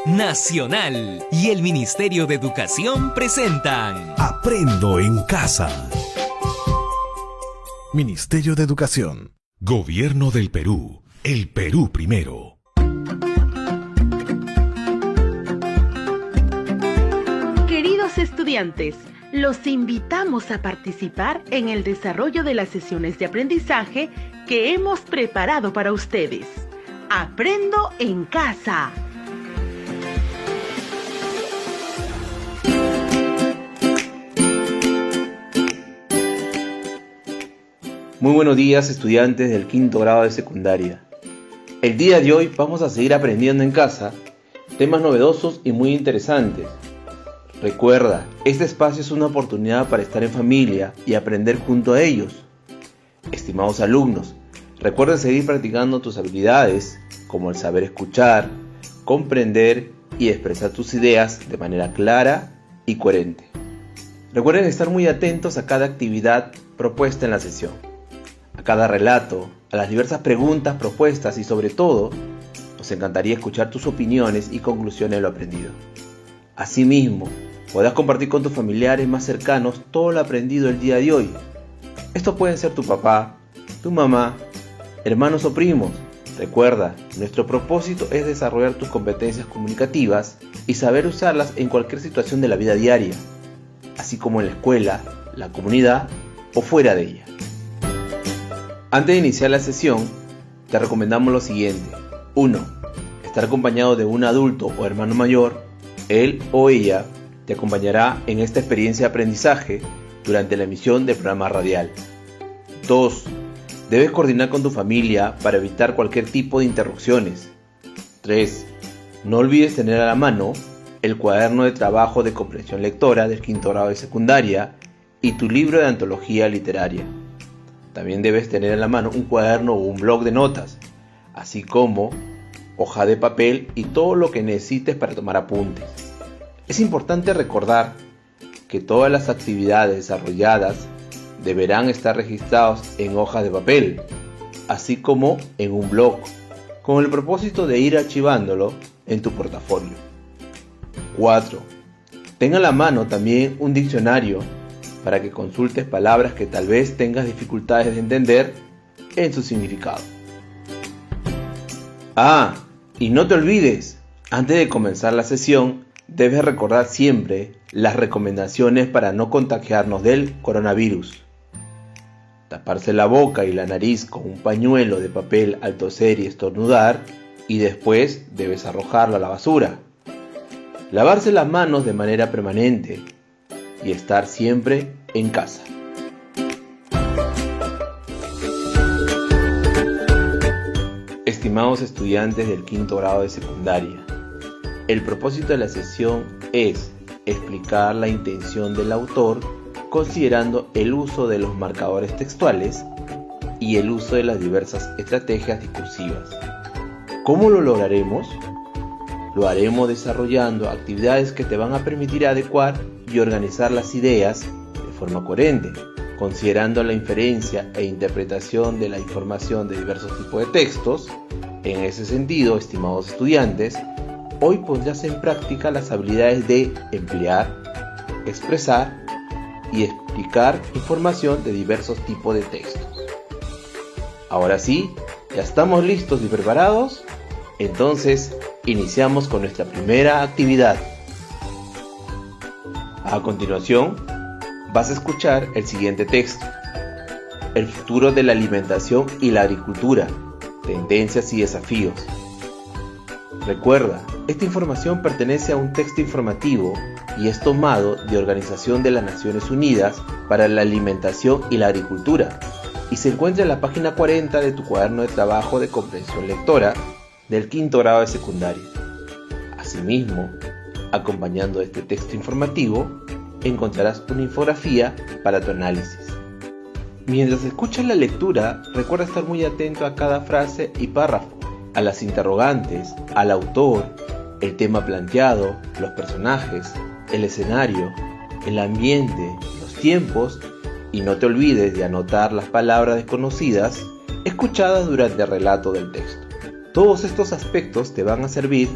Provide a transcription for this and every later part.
Nacional y el Ministerio de Educación presentan Aprendo en Casa. Ministerio de Educación. Gobierno del Perú. El Perú primero. Queridos estudiantes, los invitamos a participar en el desarrollo de las sesiones de aprendizaje que hemos preparado para ustedes. Aprendo en Casa. Muy buenos días, estudiantes del quinto grado de secundaria. El día de hoy vamos a seguir aprendiendo en casa temas novedosos y muy interesantes. Recuerda, este espacio es una oportunidad para estar en familia y aprender junto a ellos. Estimados alumnos, recuerda seguir practicando tus habilidades, como el saber escuchar, comprender y expresar tus ideas de manera clara y coherente. Recuerden estar muy atentos a cada actividad propuesta en la sesión, a cada relato, a las diversas preguntas propuestas y sobre todo, nos encantaría escuchar tus opiniones y conclusiones de lo aprendido. Asimismo, podrás compartir con tus familiares más cercanos todo lo aprendido el día de hoy. Estos pueden ser tu papá, tu mamá, hermanos o primos. Recuerda, nuestro propósito es desarrollar tus competencias comunicativas y saber usarlas en cualquier situación de la vida diaria, así como en la escuela, la comunidad o fuera de ella. Antes de iniciar la sesión, te recomendamos lo siguiente. 1. Estar acompañado de un adulto o hermano mayor. Él o ella te acompañará en esta experiencia de aprendizaje durante la emisión del programa radial. 2. Debes coordinar con tu familia para evitar cualquier tipo de interrupciones. 3. No olvides tener a la mano el cuaderno de trabajo de comprensión lectora del quinto grado de secundaria y tu libro de antología literaria. También debes tener a la mano un cuaderno o un bloc de notas, así como hoja de papel y todo lo que necesites para tomar apuntes. Es importante recordar que todas las actividades desarrolladas deberán estar registradas en hojas de papel, así como en un bloc, con el propósito de ir archivándolo en tu portafolio. 4. Ten a la mano también un diccionario para que consultes palabras que tal vez tengas dificultades de entender en su significado. Y no te olvides, antes de comenzar la sesión, debes recordar siempre las recomendaciones para no contagiarnos del coronavirus. Taparse la boca y la nariz con un pañuelo de papel al toser y estornudar, y después debes arrojarlo a la basura. Lavarse las manos de manera permanente y estar siempre en casa. Estimados estudiantes del quinto grado de secundaria, el propósito de la sesión es explicar la intención del autor considerando el uso de los marcadores textuales y el uso de las diversas estrategias discursivas. ¿Cómo lo lograremos? Lo haremos desarrollando actividades que te van a permitir adecuar y organizar las ideas de forma coherente, considerando la inferencia e interpretación de la información de diversos tipos de textos. En ese sentido, estimados estudiantes, hoy pondrás en práctica las habilidades de emplear, expresar y explicar información de diversos tipos de textos. Ahora sí, ¿ya estamos listos y preparados? Entonces, iniciamos con nuestra primera actividad. A continuación, vas a escuchar el siguiente texto: El futuro de la alimentación y la agricultura, tendencias y desafíos. Recuerda, esta información pertenece a un texto informativo y es tomado de Organización de las Naciones Unidas para la Alimentación y la Agricultura y se encuentra en la página 40 de tu cuaderno de trabajo de comprensión lectora del quinto grado de secundaria. Asimismo, acompañando este texto informativo, encontrarás una infografía para tu análisis. Mientras escuchas la lectura, recuerda estar muy atento a cada frase y párrafo, a las interrogantes, al autor, el tema planteado, los personajes, el escenario, el ambiente, los tiempos y no te olvides de anotar las palabras desconocidas escuchadas durante el relato del texto. Todos estos aspectos te van a servir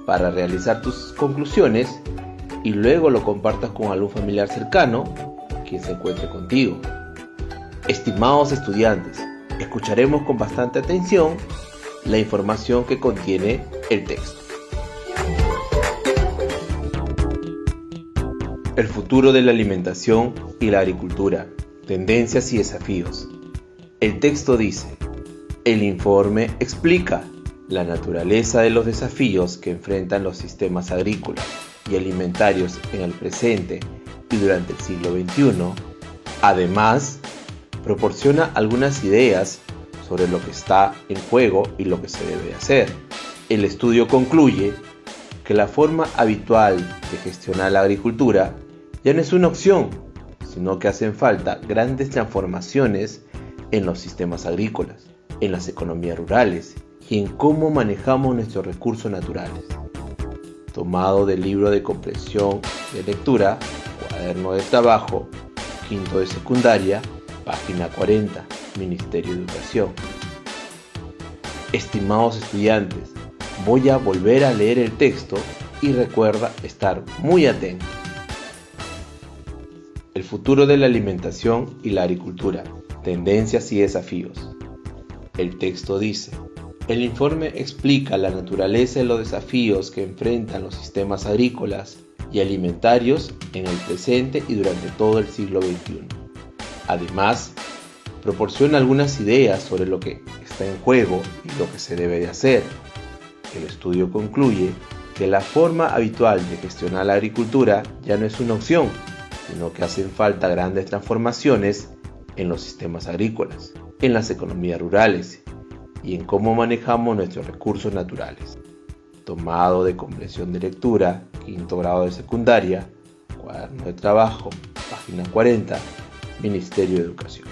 para realizar tus conclusiones y luego lo compartas con algún familiar cercano quien se encuentre contigo. Estimados estudiantes, escucharemos con bastante atención la información que contiene el texto. El futuro de la alimentación y la agricultura, tendencias y desafíos. El texto dice: el informe explica la naturaleza de los desafíos que enfrentan los sistemas agrícolas y alimentarios en el presente y durante el siglo XXI. Además, proporciona algunas ideas sobre lo que está en juego y lo que se debe hacer. El estudio concluye que la forma habitual de gestionar la agricultura ya no es una opción, sino que hacen falta grandes transformaciones en los sistemas agrícolas, en las economías rurales y en cómo manejamos nuestros recursos naturales. Tomado del libro de comprensión de lectura, cuaderno de trabajo, quinto de secundaria, página 40, Ministerio de Educación. Estimados estudiantes, voy a volver a leer el texto y recuerda estar muy atento. El futuro de la alimentación y la agricultura, tendencias y desafíos. El texto dice: el informe explica la naturaleza de los desafíos que enfrentan los sistemas agrícolas y alimentarios en el presente y durante todo el siglo XXI. Además, proporciona algunas ideas sobre lo que está en juego y lo que se debe de hacer. El estudio concluye que la forma habitual de gestionar la agricultura ya no es una opción, sino que hacen falta grandes transformaciones en los sistemas agrícolas, en las economías rurales y en cómo manejamos nuestros recursos naturales. Tomado de comprensión de lectura, quinto grado de secundaria, cuaderno de trabajo, página 40, Ministerio de Educación.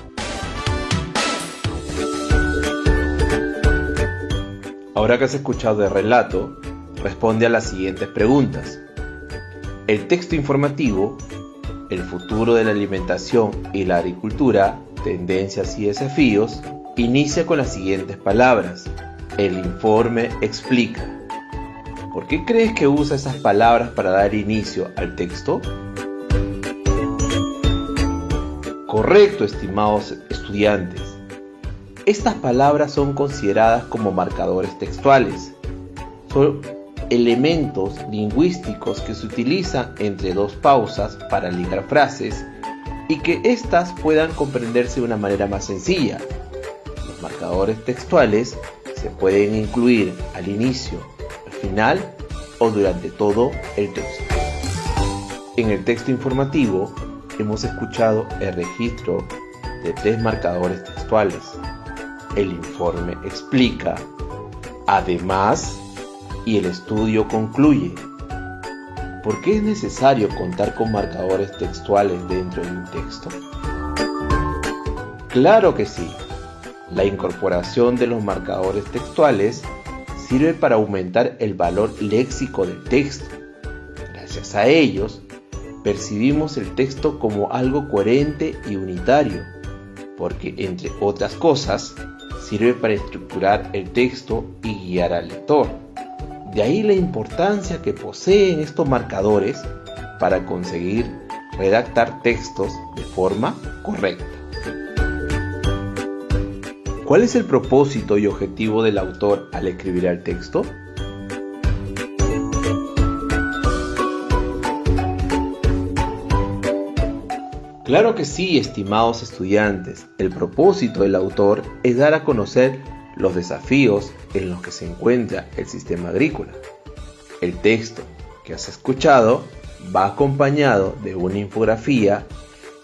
Ahora que has escuchado el relato, responde a las siguientes preguntas. El texto informativo, el futuro de la alimentación y la agricultura, tendencias y desafíos, inicia con las siguientes palabras. El informe explica. ¿Por qué crees que usa esas palabras para dar inicio al texto? Correcto, estimados estudiantes. Estas palabras son consideradas como marcadores textuales. Son elementos lingüísticos que se utilizan entre dos pausas para ligar frases y que éstas puedan comprenderse de una manera más sencilla. Los marcadores textuales se pueden incluir al inicio, al final o durante todo el texto. En el texto informativo hemos escuchado el registro de 3 marcadores textuales. El informe explica, además, y el estudio concluye. ¿Por qué es necesario contar con marcadores textuales dentro de un texto? Claro que sí. La incorporación de los marcadores textuales sirve para aumentar el valor léxico del texto. Gracias a ellos, percibimos el texto como algo coherente y unitario, porque, entre otras cosas, sirve para estructurar el texto y guiar al lector. De ahí la importancia que poseen estos marcadores para conseguir redactar textos de forma correcta. ¿Cuál es el propósito y objetivo del autor al escribir el texto? Claro que sí, estimados estudiantes. El propósito del autor es dar a conocer los desafíos en los que se encuentra el sistema agrícola. El texto que has escuchado va acompañado de una infografía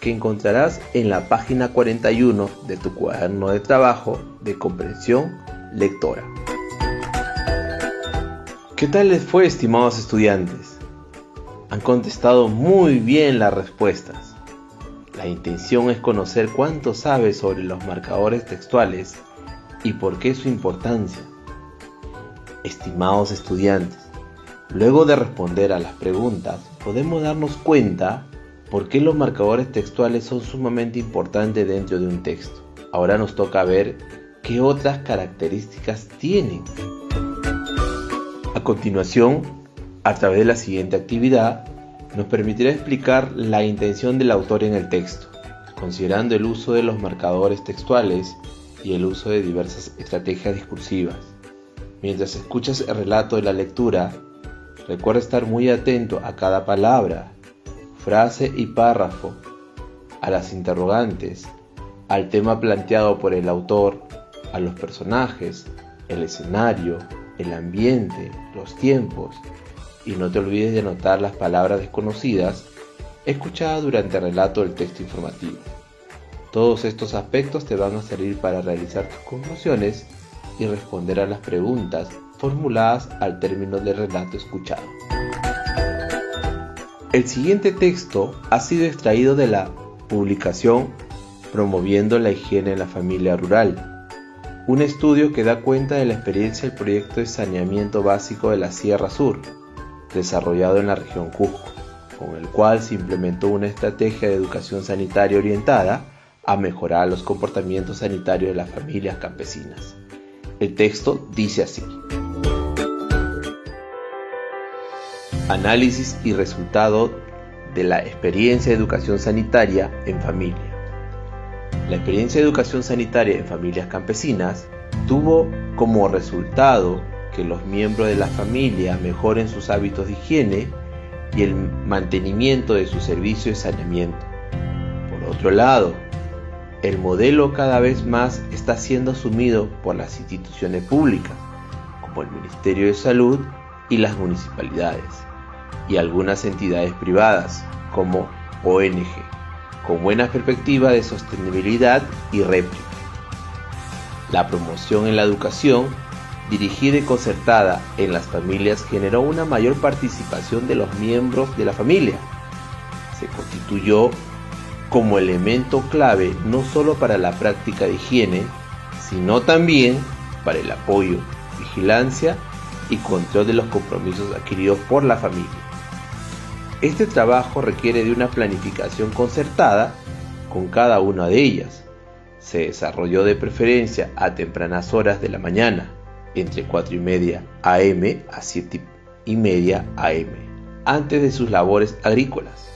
que encontrarás en la página 41 de tu cuaderno de trabajo de comprensión lectora. ¿Qué tal les fue, estimados estudiantes? Han contestado muy bien las respuestas. La intención es conocer cuánto sabes sobre los marcadores textuales y por qué su importancia. Estimados estudiantes, luego de responder a las preguntas, podemos darnos cuenta por qué los marcadores textuales son sumamente importantes dentro de un texto. Ahora nos toca ver qué otras características tienen. A continuación, A través de la siguiente actividad, nos permitirá explicar la intención del autor en el texto, considerando el uso de los marcadores textuales y el uso de diversas estrategias discursivas. Mientras escuchas el relato de la lectura, recuerda estar muy atento a cada palabra, frase y párrafo, a las interrogantes, al tema planteado por el autor, a los personajes, el escenario, el ambiente, los tiempos, y no te olvides de anotar las palabras desconocidas escuchadas durante el relato del texto informativo. Todos estos aspectos te van a servir para realizar tus conclusiones y responder a las preguntas formuladas al término del relato escuchado. El siguiente texto ha sido extraído de la publicación Promoviendo la higiene en la familia rural, un estudio que da cuenta de la experiencia del proyecto de saneamiento básico de la Sierra Sur, desarrollado en la región Cusco, con el cual se implementó una estrategia de educación sanitaria orientada a mejorar los comportamientos sanitarios de las familias campesinas. El texto dice así: Análisis y resultado de la experiencia de educación sanitaria en familia. La experiencia de educación sanitaria en familias campesinas tuvo como resultado que los miembros de la familia mejoren sus hábitos de higiene y el mantenimiento de su servicio de saneamiento. Por otro lado, el modelo cada vez más está siendo asumido por las instituciones públicas, como el Ministerio de Salud y las municipalidades, y algunas entidades privadas, como ONG, con buena perspectiva de sostenibilidad y réplica. La promoción en la educación dirigida y concertada en las familias generó una mayor participación de los miembros de la familia. Se constituyó como elemento clave no solo para la práctica de higiene, sino también para el apoyo, vigilancia y control de los compromisos adquiridos por la familia. Este trabajo requiere de una planificación concertada con cada una de ellas. Se desarrolló de preferencia a tempranas horas de la mañana, entre 4:30 am a 7:30 am, antes de sus labores agrícolas.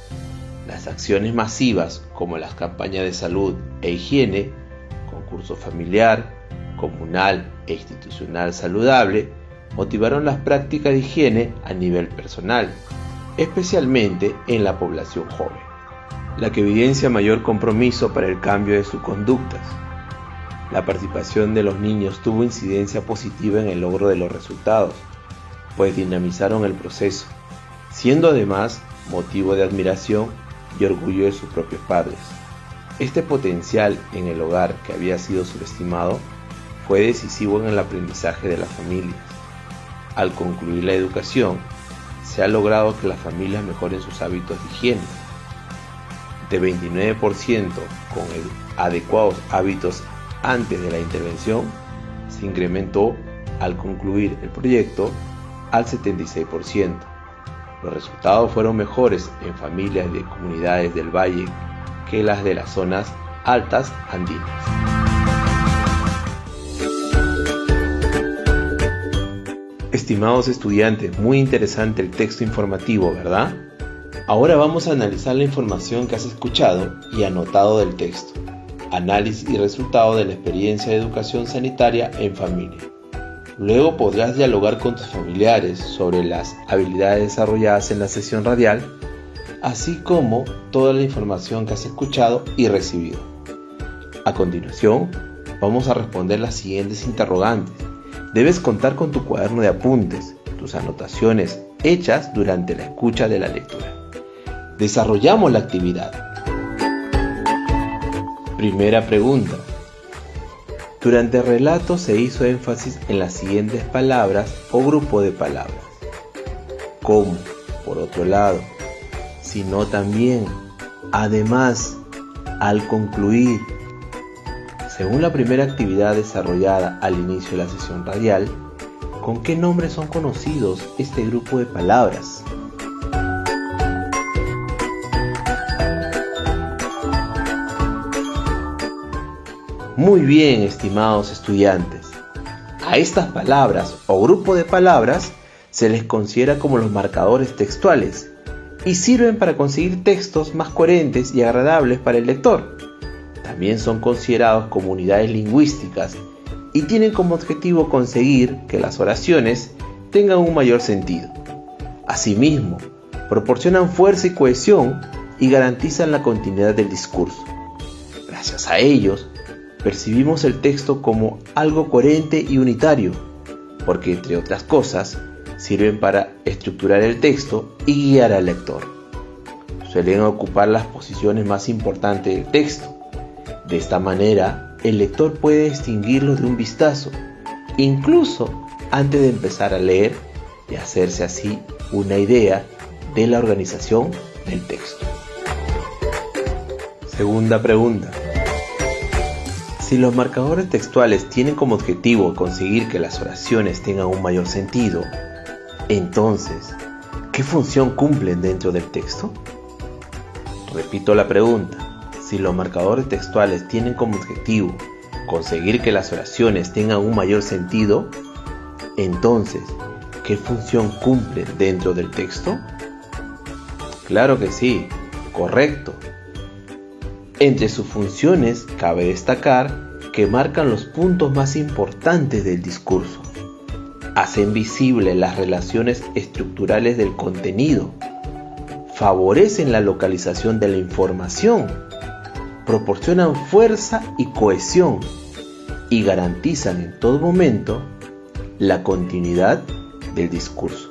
Las acciones masivas como las campañas de salud e higiene, concurso familiar, comunal e institucional saludable, motivaron las prácticas de higiene a nivel personal, especialmente en la población joven, la que evidencia mayor compromiso para el cambio de sus conductas. La participación de los niños tuvo incidencia positiva en el logro de los resultados, pues dinamizaron el proceso, siendo además motivo de admiración y orgullo de sus propios padres. Este potencial en el hogar, que había sido subestimado, fue decisivo en el aprendizaje de las familias. Al concluir la educación, se ha logrado que las familias mejoren sus hábitos de higiene. De 29% con adecuados hábitos antes de la intervención, se incrementó al concluir el proyecto al 76%. Los resultados fueron mejores en familias de comunidades del valle que las de las zonas altas andinas. Estimados estudiantes, muy interesante el texto informativo, ¿verdad? Ahora vamos a analizar la información que has escuchado y anotado del texto. Análisis y resultado de la experiencia de educación sanitaria en familia. Luego podrás dialogar con tus familiares sobre las habilidades desarrolladas en la sesión radial, así como toda la información que has escuchado y recibido. A continuación, vamos a responder las siguientes interrogantes. Debes contar con tu cuaderno de apuntes, tus anotaciones hechas durante la escucha de la lectura. Desarrollamos la actividad. Primera pregunta. Durante el relato se hizo énfasis en las siguientes palabras o grupo de palabras. Como, por otro lado, sino también, además, al concluir. Según la primera actividad desarrollada al inicio de la sesión radial, ¿con qué nombres son conocidos este grupo de palabras? Muy bien, estimados estudiantes. A estas palabras o grupo de palabras se les considera como los marcadores textuales y sirven para conseguir textos más coherentes y agradables para el lector. También son considerados como unidades lingüísticas y tienen como objetivo conseguir que las oraciones tengan un mayor sentido. Asimismo, proporcionan fuerza y cohesión y garantizan la continuidad del discurso. Gracias a ellos, percibimos el texto como algo coherente y unitario, porque entre otras cosas, sirven para estructurar el texto y guiar al lector. Suelen ocupar las posiciones más importantes del texto. De esta manera, el lector puede distinguirlos de un vistazo, incluso antes de empezar a leer, y hacerse así una idea de la organización del texto. Segunda pregunta. Si los marcadores textuales tienen como objetivo conseguir que las oraciones tengan un mayor sentido, entonces, ¿qué función cumplen dentro del texto? Repito la pregunta. Si los marcadores textuales tienen como objetivo conseguir que las oraciones tengan un mayor sentido, entonces, ¿qué función cumplen dentro del texto? Claro que sí, correcto. Entre sus funciones cabe destacar que marcan los puntos más importantes del discurso, hacen visibles las relaciones estructurales del contenido, favorecen la localización de la información, proporcionan fuerza y cohesión y garantizan en todo momento la continuidad del discurso.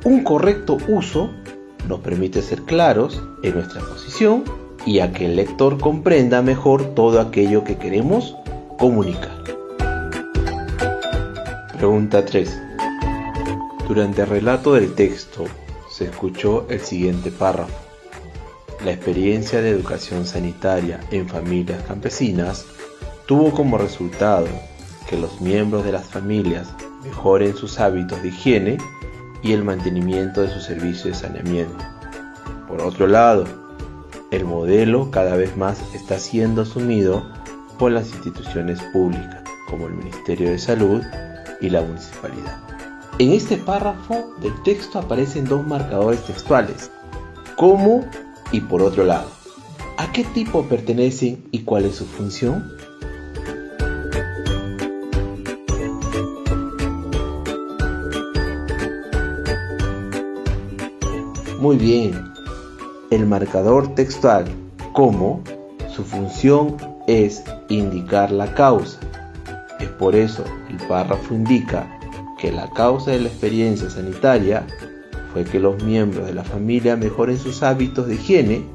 Un correcto uso nos permite ser claros en nuestra posición y a que el lector comprenda mejor todo aquello que queremos comunicar. Pregunta 3. Durante el relato del texto se escuchó el siguiente párrafo. La experiencia de educación sanitaria en familias campesinas tuvo como resultado que los miembros de las familias mejoren sus hábitos de higiene y el mantenimiento de su servicio de saneamiento. Por otro lado, el modelo cada vez más está siendo asumido por las instituciones públicas, como el Ministerio de Salud y la municipalidad. En este párrafo del texto aparecen dos marcadores textuales, como y por otro lado. ¿A qué tipo pertenecen y cuál es su función? Muy bien. El marcador textual como su función es indicar la causa. Es por eso el párrafo indica que la causa de la experiencia sanitaria fue que los miembros de la familia mejoren sus hábitos de higiene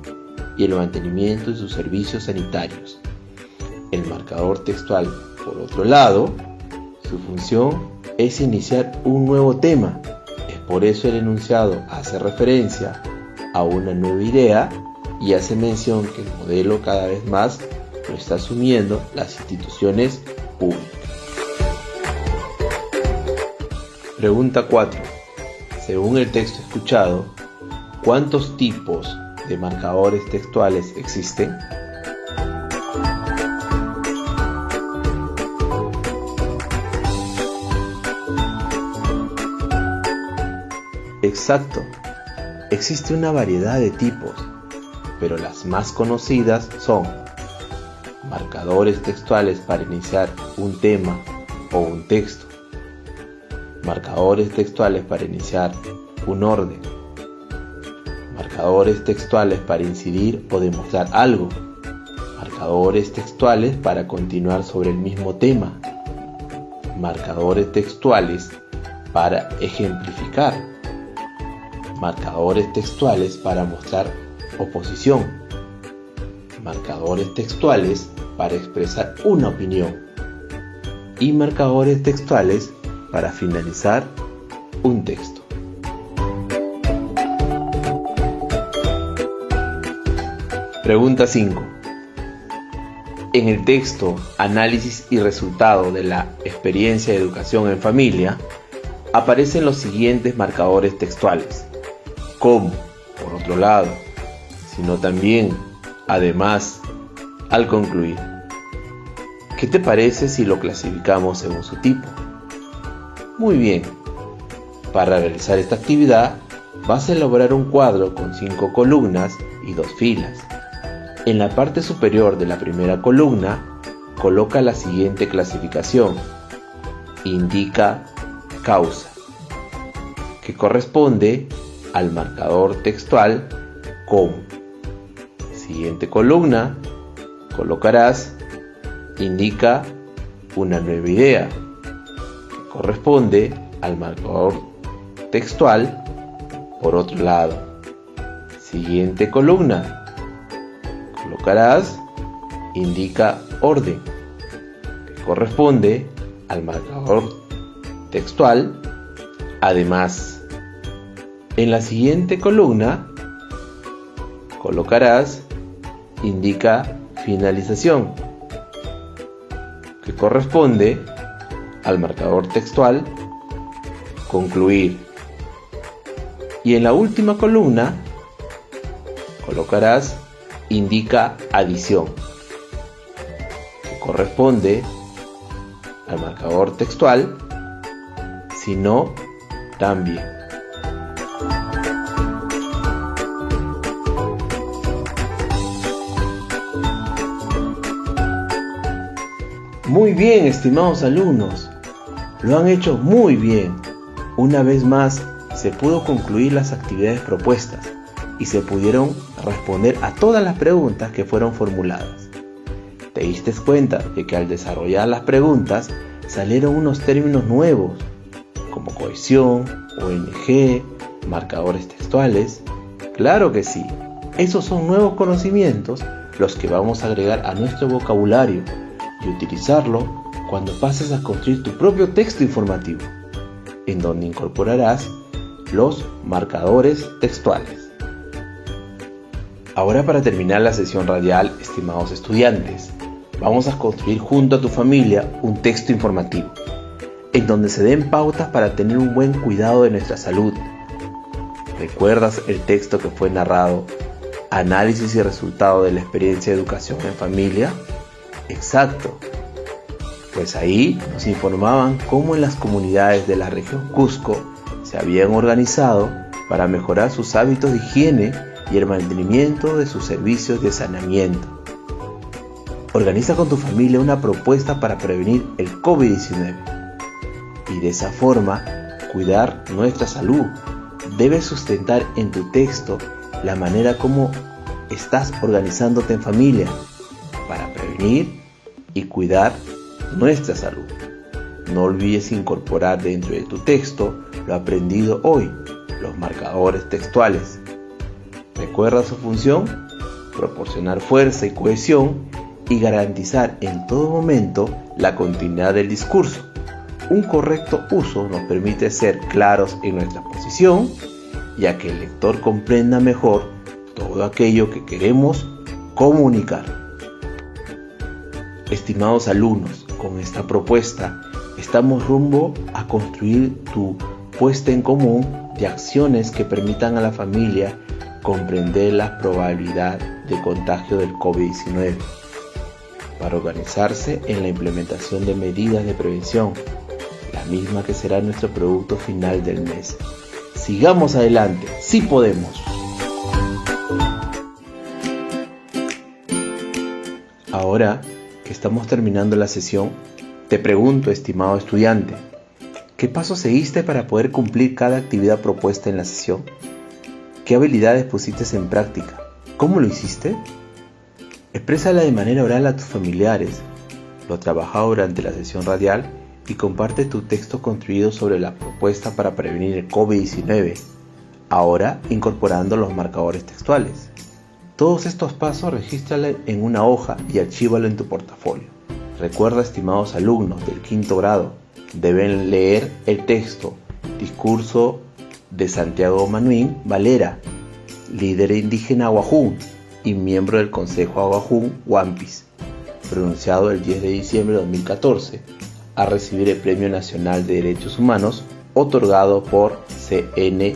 y el mantenimiento de sus servicios sanitarios. El marcador textual, por otro lado, su función es iniciar un nuevo tema. Es por eso el enunciado hace referencia a una nueva idea y hace mención que el modelo cada vez más lo está asumiendo las instituciones públicas. Pregunta 4. Según el texto escuchado, ¿cuántos tipos de marcadores textuales existen? Exacto. Existe una variedad de tipos, pero las más conocidas son marcadores textuales para iniciar un tema o un texto, marcadores textuales para iniciar un orden, marcadores textuales para incidir o demostrar algo, marcadores textuales para continuar sobre el mismo tema, marcadores textuales para ejemplificar, marcadores textuales para mostrar oposición, marcadores textuales para expresar una opinión y marcadores textuales para finalizar un texto. Pregunta 5. En el texto Análisis y resultado de la experiencia de educación en familia aparecen los siguientes marcadores textuales, como, por otro lado, sino también, además, al concluir. ¿Qué te parece si lo clasificamos según su tipo? Muy bien. Para realizar esta actividad, vas a elaborar un cuadro con 5 columnas y 2 filas. En la parte superior de la primera columna, coloca la siguiente clasificación. Indica causa, que corresponde al marcador textual como. Siguiente columna, colocarás indica una nueva idea, que corresponde al marcador textual por otro lado. Siguiente columna, colocarás indica orden, que corresponde al marcador textual además. En la siguiente columna colocarás indica finalización, que corresponde al marcador textual concluir. Y en la última columna colocarás indica adición, que corresponde al marcador textual si no también. Muy bien, estimados alumnos, lo han hecho muy bien. Una vez más, se pudo concluir las actividades propuestas y se pudieron responder a todas las preguntas que fueron formuladas. Te diste cuenta de que al desarrollar las preguntas salieron unos términos nuevos, como cohesión, ONG, marcadores textuales. Claro que sí, esos son nuevos conocimientos los que vamos a agregar a nuestro vocabulario y utilizarlo cuando pases a construir tu propio texto informativo, en donde incorporarás los marcadores textuales. Ahora, para terminar la sesión radial, estimados estudiantes, vamos a construir junto a tu familia un texto informativo, en donde se den pautas para tener un buen cuidado de nuestra salud. ¿Recuerdas el texto que fue narrado? Análisis y resultado de la experiencia de educación en familia. Exacto. Pues ahí nos informaban cómo en las comunidades de la región Cusco se habían organizado para mejorar sus hábitos de higiene y el mantenimiento de sus servicios de saneamiento. Organiza con tu familia una propuesta para prevenir el COVID-19 y de esa forma cuidar nuestra salud. Debes sustentar en tu texto la manera como estás organizándote en familia para prevenir y cuidar nuestra salud. No olvides incorporar dentro de tu texto lo aprendido hoy, los marcadores textuales. ¿Recuerda su función? Proporcionar fuerza y cohesión y garantizar en todo momento la continuidad del discurso. Un correcto uso nos permite ser claros en nuestra posición, ya que el lector comprenda mejor todo aquello que queremos comunicar. Estimados alumnos, con esta propuesta estamos rumbo a construir tu puesta en común de acciones que permitan a la familia comprender la probabilidad de contagio del COVID-19 para organizarse en la implementación de medidas de prevención, la misma que será nuestro producto final del mes. Sigamos adelante, sí podemos. Ahora que estamos terminando la sesión, te pregunto, estimado estudiante, ¿qué pasos seguiste para poder cumplir cada actividad propuesta en la sesión? ¿Qué habilidades pusiste en práctica? ¿Cómo lo hiciste? Exprésala de manera oral a tus familiares, lo trabajado durante la sesión radial y comparte tu texto construido sobre la propuesta para prevenir el COVID-19, ahora incorporando los marcadores textuales. Todos estos pasos regístralo en una hoja y archívalo en tu portafolio. Recuerda, estimados alumnos del quinto grado, deben leer el texto Discurso de Santiago Manuín Valera, líder indígena Awajún y miembro del Consejo Awajún Wampis, pronunciado el 10 de diciembre de 2014, a recibir el Premio Nacional de Derechos Humanos otorgado por CNDDHH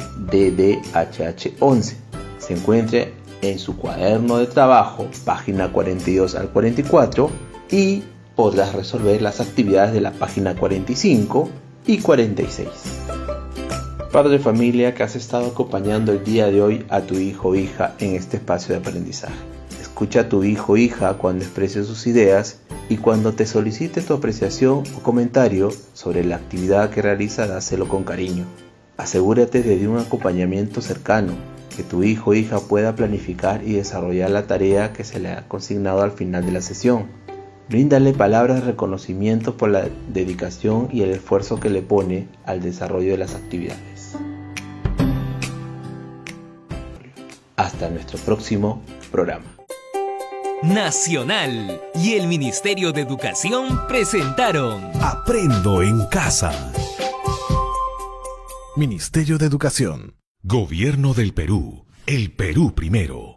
11. Se encuentra en su cuaderno de trabajo, página 42 al 44, y podrás resolver las actividades de la página 45 y 46. Padre de familia que has estado acompañando el día de hoy a tu hijo o hija en este espacio de aprendizaje. Escucha a tu hijo o hija cuando exprese sus ideas y cuando te solicite tu apreciación o comentario sobre la actividad que realiza, dáselo con cariño. Asegúrate de un acompañamiento cercano, que tu hijo o hija pueda planificar y desarrollar la tarea que se le ha consignado al final de la sesión. Bríndale palabras de reconocimiento por la dedicación y el esfuerzo que le pone al desarrollo de las actividades. Hasta nuestro próximo programa. Nacional y el Ministerio de Educación presentaron Aprendo en casa. Ministerio de Educación. Gobierno del Perú. El Perú primero.